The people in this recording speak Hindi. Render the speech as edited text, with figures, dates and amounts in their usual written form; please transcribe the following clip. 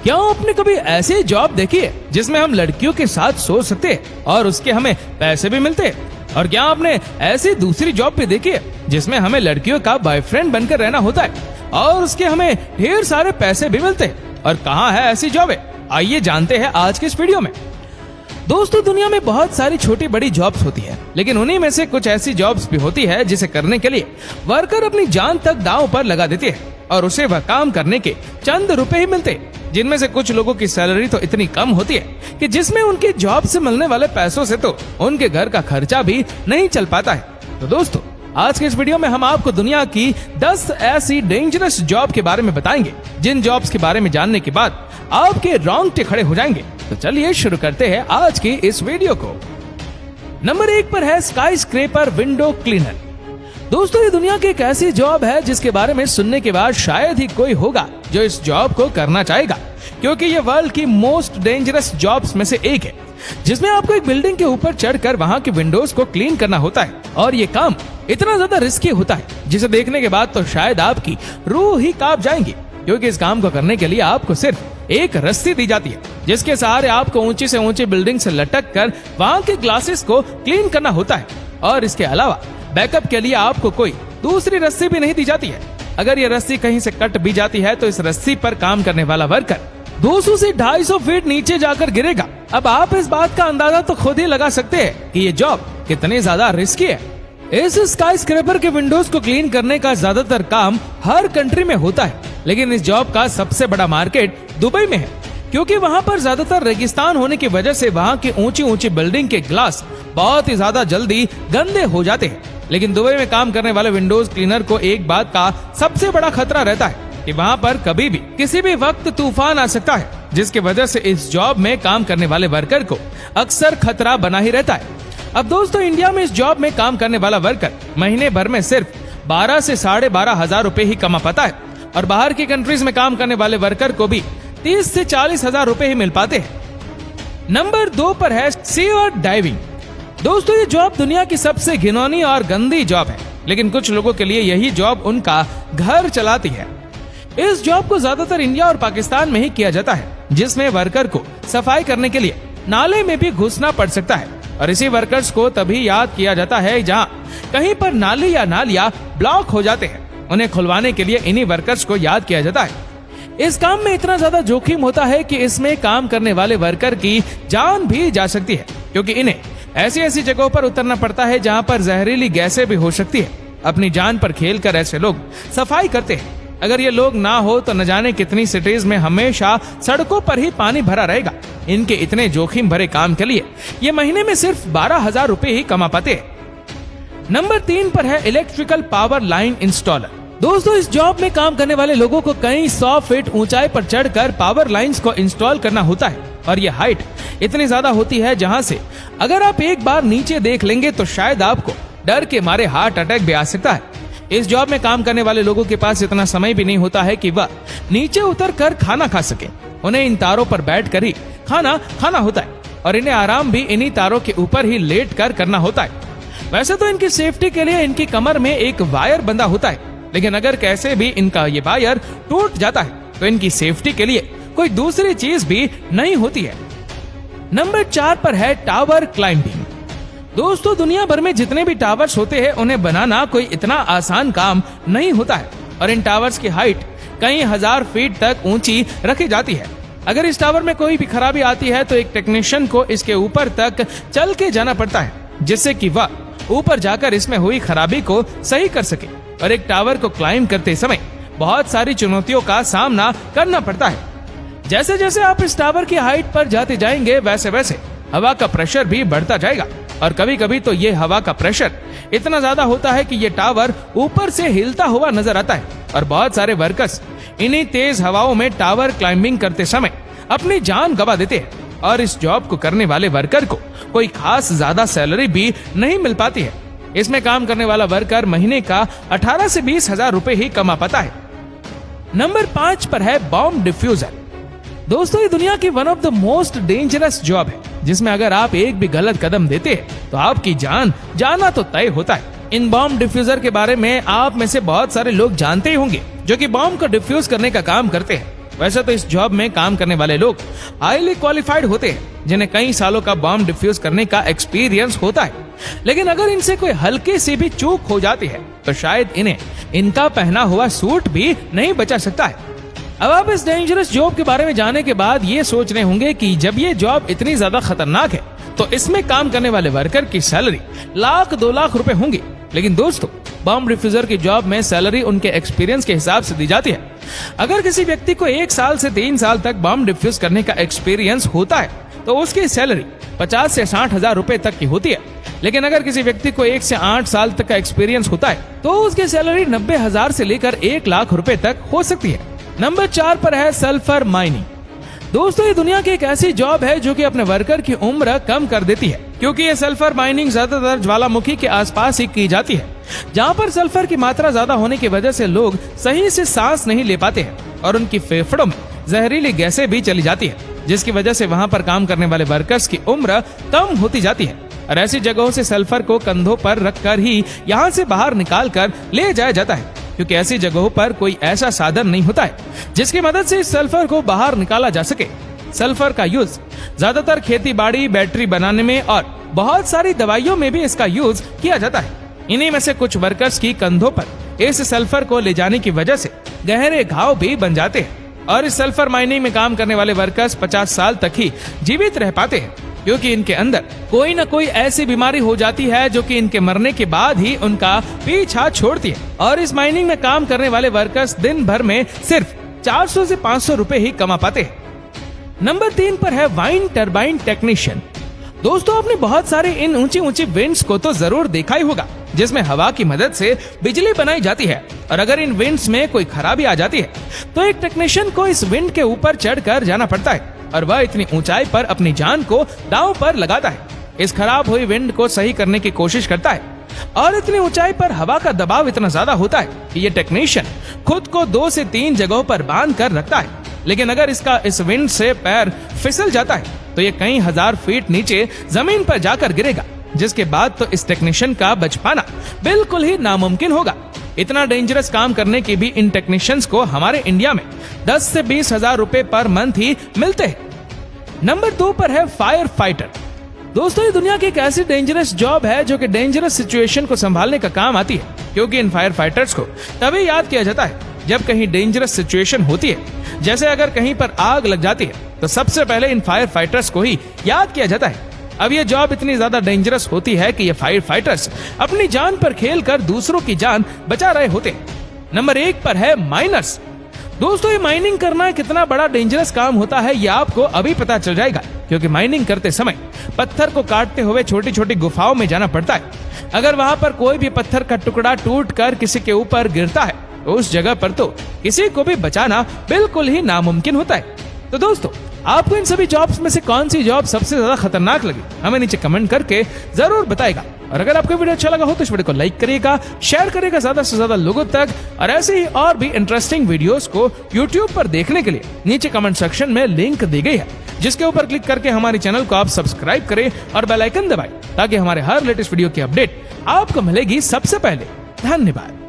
क्या आपने कभी ऐसी जॉब देखी है जिसमें हम लड़कियों के साथ सो सकते हैं और उसके हमें पैसे भी मिलते हैं? और क्या आपने ऐसी दूसरी जॉब भी देखी है जिसमें हमें लड़कियों का बॉयफ्रेंड बनकर रहना होता है और उसके हमें ढेर सारे पैसे भी मिलते हैं? और कहाँ है ऐसी जॉब? आइए जानते हैं आज के इस वीडियो में। दोस्तों, दुनिया में बहुत सारी छोटी बड़ी जॉब्स होती है, लेकिन उन्हीं में से कुछ ऐसी जॉब्स भी होती है जिसे करने के लिए वर्कर अपनी जान तक दांव पर लगा देती है और उसे वह काम करने के चंद रुपए ही मिलते हैं, जिनमें से कुछ लोगों की सैलरी तो इतनी कम होती है कि जिसमें उनकी जॉब से मिलने वाले पैसों से तो उनके घर का खर्चा भी नहीं चल पाता है। तो दोस्तों, आज के इस वीडियो में हम आपको दुनिया की 10 ऐसी डेंजरस जॉब के बारे में बताएंगे जिन जॉब्स के बारे में जानने के बाद आपके रोंगटे खड़े हो जाएंगे। तो चलिए शुरू करते हैं आज की इस वीडियो को। नंबर 1 पर है स्काई स्क्रेपर विंडो क्लीनर। दोस्तों, ये दुनिया की एक ऐसी जॉब है जिसके बारे में सुनने के बाद शायद ही कोई होगा जो इस जॉब को करना चाहेगा, क्योंकि ये वर्ल्ड की मोस्ट डेंजरस जॉब्स में से एक है, जिसमें आपको एक बिल्डिंग के ऊपर चढ़कर वहां के विंडोज को क्लीन करना होता है। और ये काम इतना ज्यादा रिस्की होता है जिसे देखने के बाद तो शायद आपकी रूह ही कांप जाएंगी, क्योंकि इस काम को करने के लिए आपको सिर्फ एक रस्सी दी जाती है जिसके सहारे आपको ऊंची से ऊंची बिल्डिंग से लटक कर वहां के ग्लासेस को क्लीन करना होता है। और इसके अलावा बैकअप के लिए आपको कोई दूसरी रस्सी भी नहीं दी जाती है। अगर ये रस्सी कहीं से कट भी जाती है तो इस रस्सी पर काम करने वाला वर्कर 200 से 250 फीट नीचे जाकर गिरेगा। अब आप इस बात का अंदाजा तो खुद ही लगा सकते हैं कि ये जॉब कितनी ज्यादा रिस्की है। इस स्काई स्क्रैपर के विंडोज को क्लीन करने का ज्यादातर काम हर कंट्री में होता है, लेकिन इस जॉब का सबसे बड़ा मार्केट दुबई में है, क्योंकि वहाँ पर ज्यादातर रेगिस्तान होने की वजह से वहाँ की ऊंची ऊंची बिल्डिंग के ग्लास बहुत ही ज्यादा जल्दी गंदे हो जाते हैं। लेकिन दुबई में काम करने वाले विंडोज क्लीनर को एक बात का सबसे बड़ा खतरा रहता है कि वहाँ पर कभी भी किसी भी वक्त तूफान आ सकता है, जिसकी वजह से इस जॉब में काम करने वाले वर्कर को अक्सर खतरा बना ही रहता है। अब दोस्तों, इंडिया में इस जॉब में काम करने वाला वर्कर महीने भर में सिर्फ 12 से 12.5 हजार रुपए ही कमा पाता है, और बाहर की कंट्रीज में काम करने वाले वर्कर को भी 30 से 40 हजार रुपए ही मिल पाते हैं। नंबर 2 पर है स्कीवर डाइविंग। दोस्तों, ये जॉब दुनिया की सबसे घिनौनी और गंदी जॉब है, लेकिन कुछ लोगों के लिए यही जॉब उनका घर चलाती है। इस जॉब को ज्यादातर इंडिया और पाकिस्तान में ही किया जाता है, जिसमें वर्कर को सफाई करने के लिए नाले में भी घुसना पड़ सकता है, और इसी वर्कर्स को तभी याद किया जाता है जहां कहीं पर नाली या नालियां ब्लॉक हो जाते हैं। उन्हें खुलवाने के लिए इन्हीं वर्कर्स को याद किया जाता है। इस काम में इतना ज्यादा जोखिम होता है कि इसमें काम करने वाले वर्कर की जान भी जा सकती है, क्योंकि इन्हें ऐसी ऐसी जगहों पर उतरना पड़ता है जहां पर जहरीली गैसें भी हो सकती है। अपनी जान पर खेलकर ऐसे लोग सफाई करते हैं। अगर ये लोग ना हो तो न जाने कितनी सिटीज में हमेशा सड़कों पर ही पानी भरा रहेगा। इनके इतने जोखिम भरे काम के लिए ये महीने में सिर्फ 12 हजार रुपए ही कमा पाते हैं। नंबर 3 पर है इलेक्ट्रिकल पावर लाइन इंस्टॉलर। दोस्तों, इस जॉब में काम करने वाले लोगों को कई 100 फीट ऊंचाई पर चढ़कर पावर लाइंस को इंस्टॉल करना होता है, और ये हाइट इतनी ज्यादा होती है जहां से अगर आप एक बार नीचे देख लेंगे तो शायद आपको डर के मारे हार्ट अटैक भी आ सकता है। इस जॉब में काम करने वाले लोगों के पास इतना समय भी नहीं होता है कि वह नीचे उतर कर खाना खा सके। उन्हें इन तारों पर बैठ कर ही खाना खाना होता है, और इन्हें आराम भी इन्हीं तारों के ऊपर ही लेट कर करना होता है। वैसे तो इनकी सेफ्टी के लिए इनकी कमर में एक वायर बंधा होता है, लेकिन अगर कैसे भी इनका ये वायर टूट जाता है तो इनकी सेफ्टी के लिए कोई दूसरी चीज भी नहीं होती है। नंबर 4 पर है टावर क्लाइंबिंग। दोस्तों, दुनिया भर में जितने भी टावर्स होते हैं उन्हें बनाना कोई इतना आसान काम नहीं होता है, और इन टावर्स की हाइट कई हजार फीट तक ऊंची रखी जाती है। अगर इस टावर में कोई भी खराबी आती है तो एक टेक्नीशियन को इसके ऊपर तक चल के जाना पड़ता है, जिससे कि वह ऊपर जाकर इसमें हुई खराबी को सही कर सके। और एक टावर को क्लाइंब करते समय बहुत सारी चुनौतियों का सामना करना पड़ता है। जैसे जैसे आप इस टावर की हाइट पर जाते जाएंगे वैसे वैसे हवा का प्रेशर भी बढ़ता जाएगा, और कभी कभी तो ये हवा का प्रेशर इतना ज्यादा होता है कि ये टावर ऊपर से हिलता हुआ नजर आता है, और बहुत सारे वर्कर्स इन्हीं तेज हवाओं में टावर क्लाइंबिंग करते समय अपनी जान गंवा देते हैं। और इस जॉब को करने वाले वर्कर को कोई खास ज्यादा सैलरी भी नहीं मिल पाती है। इसमें काम करने वाला वर्कर महीने का 18 से 20 हजार रुपए ही कमा पाता है। नंबर 5 पर है बॉम्ब डिफ्यूजर। दोस्तों, ये दुनिया की one of the most dangerous job है, जिसमें अगर आप एक भी गलत कदम देते हैं तो आपकी जान जाना तो तय होता है। इन बॉम्ब डिफ्यूजर के बारे में आप में से बहुत सारे लोग जानते ही होंगे, जो कि बॉम्ब को डिफ्यूज करने का काम करते हैं। वैसे तो इस जॉब में काम करने वाले लोग हाईली क्वालिफाइड होते हैं, जिन्हें कई सालों का बॉम्ब डिफ्यूज करने का एक्सपीरियंस होता है। लेकिन अगर इनसे कोई हल्की सी भी चूक हो जाती है तो शायद इन्हें इनका पहना हुआ सूट भी नहीं बचा सकता है। अब आप इस डेंजरस जॉब के बारे में जानने के बाद ये सोच रहे होंगे कि जब ये जॉब इतनी ज्यादा खतरनाक है तो इसमें काम करने वाले वर्कर की सैलरी लाख 2 लाख रुपए होंगी। लेकिन दोस्तों, बॉम्ब डिफ्यूजर की जॉब में सैलरी उनके एक्सपीरियंस के हिसाब से दी जाती है। अगर किसी व्यक्ति को 1 साल से 3 साल तक बॉम्ब डिफ्यूज करने का एक्सपीरियंस होता है तो उसकी सैलरी 50 से 60 हजार रुपए तक की होती है। लेकिन अगर किसी व्यक्ति को 1 से 8 साल तक का एक्सपीरियंस होता है तो उसकी सैलरी 90 हजार से लेकर 1 लाख रुपए तक हो सकती है। नंबर 4 पर है सल्फर माइनिंग। दोस्तों, ये दुनिया की एक ऐसी जॉब है जो कि अपने वर्कर की उम्र कम कर देती है, क्योंकि ये सल्फर माइनिंग ज्यादातर ज्वालामुखी के आसपास ही की जाती है, जहाँ पर सल्फर की मात्रा ज्यादा होने की वजह से लोग सही से सांस नहीं ले पाते हैं और उनकी फेफड़ों में जहरीली गैसें भी चली जाती है, जिसकी वजह से वहाँ पर काम करने वाले वर्कर्स की उम्र कम होती जाती है। और ऐसी जगहों से सल्फर को कंधों पर रखकर ही यहाँ से बाहर निकाल कर ले जाया जाता है, क्योंकि ऐसी जगहों पर कोई ऐसा साधन नहीं होता है जिसकी मदद से इस सल्फर को बाहर निकाला जा सके। सल्फर का यूज ज्यादातर खेती बाड़ी, बैटरी बनाने में और बहुत सारी दवाइयों में भी इसका यूज किया जाता है। इन्हीं में से कुछ वर्कर्स की कंधों पर इस सल्फर को ले जाने की वजह से गहरे घाव भी बन जाते हैं और इस सल्फर माइनिंग में काम करने वाले वर्कर्स 50 साल तक ही जीवित रह पाते हैं, क्योंकि इनके अंदर कोई न कोई ऐसी बीमारी हो जाती है जो कि इनके मरने के बाद ही उनका पीछा छोड़ती है। और इस माइनिंग में काम करने वाले वर्कर्स दिन भर में सिर्फ 400 से 500 रुपए ही कमा पाते हैं। नंबर 3 पर है वाइंड टरबाइन टेक्नीशियन। दोस्तों, आपने बहुत सारे इन ऊंची ऊंची विंड्स को तो जरूर देखा ही होगा, जिसमें हवा की मदद से बिजली बनाई जाती है। और अगर इन विंड्स में कोई खराबी आ जाती है तो एक टेक्नीशियन को इस विंड के ऊपर चढ़कर जाना पड़ता है और वह इतनी ऊंचाई पर अपनी जान को दांव पर लगाता है। इस खराब हुई विंड को सही करने की कोशिश करता है और इतनी ऊंचाई पर हवा का दबाव इतना ज्यादा होता है कि ये टेक्नीशियन खुद को 2 से 3 जगहों पर बांध कर रखता है। लेकिन अगर इसका इस विंड से पैर फिसल जाता है तो ये कई हजार फीट नीचे जमीन पर जाकर गिरेगा, जिसके बाद तो इस टेक्नीशियन का बच पाना बिल्कुल ही नामुमकिन होगा। इतना डेंजरस काम करने के भी इन टेक्नीशियंस को हमारे इंडिया में 10 से 20 हजार रुपए पर मंथ ही मिलते हैं। नंबर 2 पर है फायर फाइटर। दोस्तों, ये दुनिया की एक ऐसी डेंजरस जॉब है जो कि डेंजरस सिचुएशन को संभालने का काम आती है, क्योंकि इन फायर फाइटर्स को तभी याद किया जाता है जब कहीं डेंजरस सिचुएशन होती है। जैसे अगर कहीं पर आग लग जाती है तो सबसे पहले इन फायर फाइटर्स को ही याद किया जाता है। अब ये जॉब इतनी ज्यादा डेंजरस होती है कि ये फायर फाइटर्स अपनी जान पर खेलकर दूसरों की जान बचा रहे होते हैं। नंबर 1 पर है माइनर्स। दोस्तों, ये माइनिंग करना कितना बड़ा डेंजरस काम होता है ये आपको अभी पता चल जाएगा, क्योंकि माइनिंग करते समय पत्थर को काटते हुए छोटी छोटी गुफाओं में जाना पड़ता है। अगर वहां पर कोई भी पत्थर का टुकड़ा टूट कर किसी के ऊपर गिरता है तो उस जगह पर तो किसी को भी बचाना बिल्कुल ही नामुमकिन होता है। तो दोस्तों, आपको इन सभी जॉब्स में से कौन सी जॉब सबसे ज्यादा खतरनाक लगी, हमें नीचे कमेंट करके जरूर बताएगा। और अगर आपको वीडियो अच्छा लगा हो तो इस वीडियो को लाइक करिएगा, शेयर करिएगा ज्यादा से ज्यादा लोगों तक। और ऐसे ही और भी इंटरेस्टिंग वीडियोस को YouTube पर देखने के लिए नीचे कमेंट सेक्शन में लिंक दी गई है, जिसके ऊपर क्लिक करके हमारे चैनल को आप सब्सक्राइब करें और बेल आइकन दबाएं, ताकि हमारे हर लेटेस्ट वीडियो की अपडेट आपको मिलेगी सबसे पहले। धन्यवाद।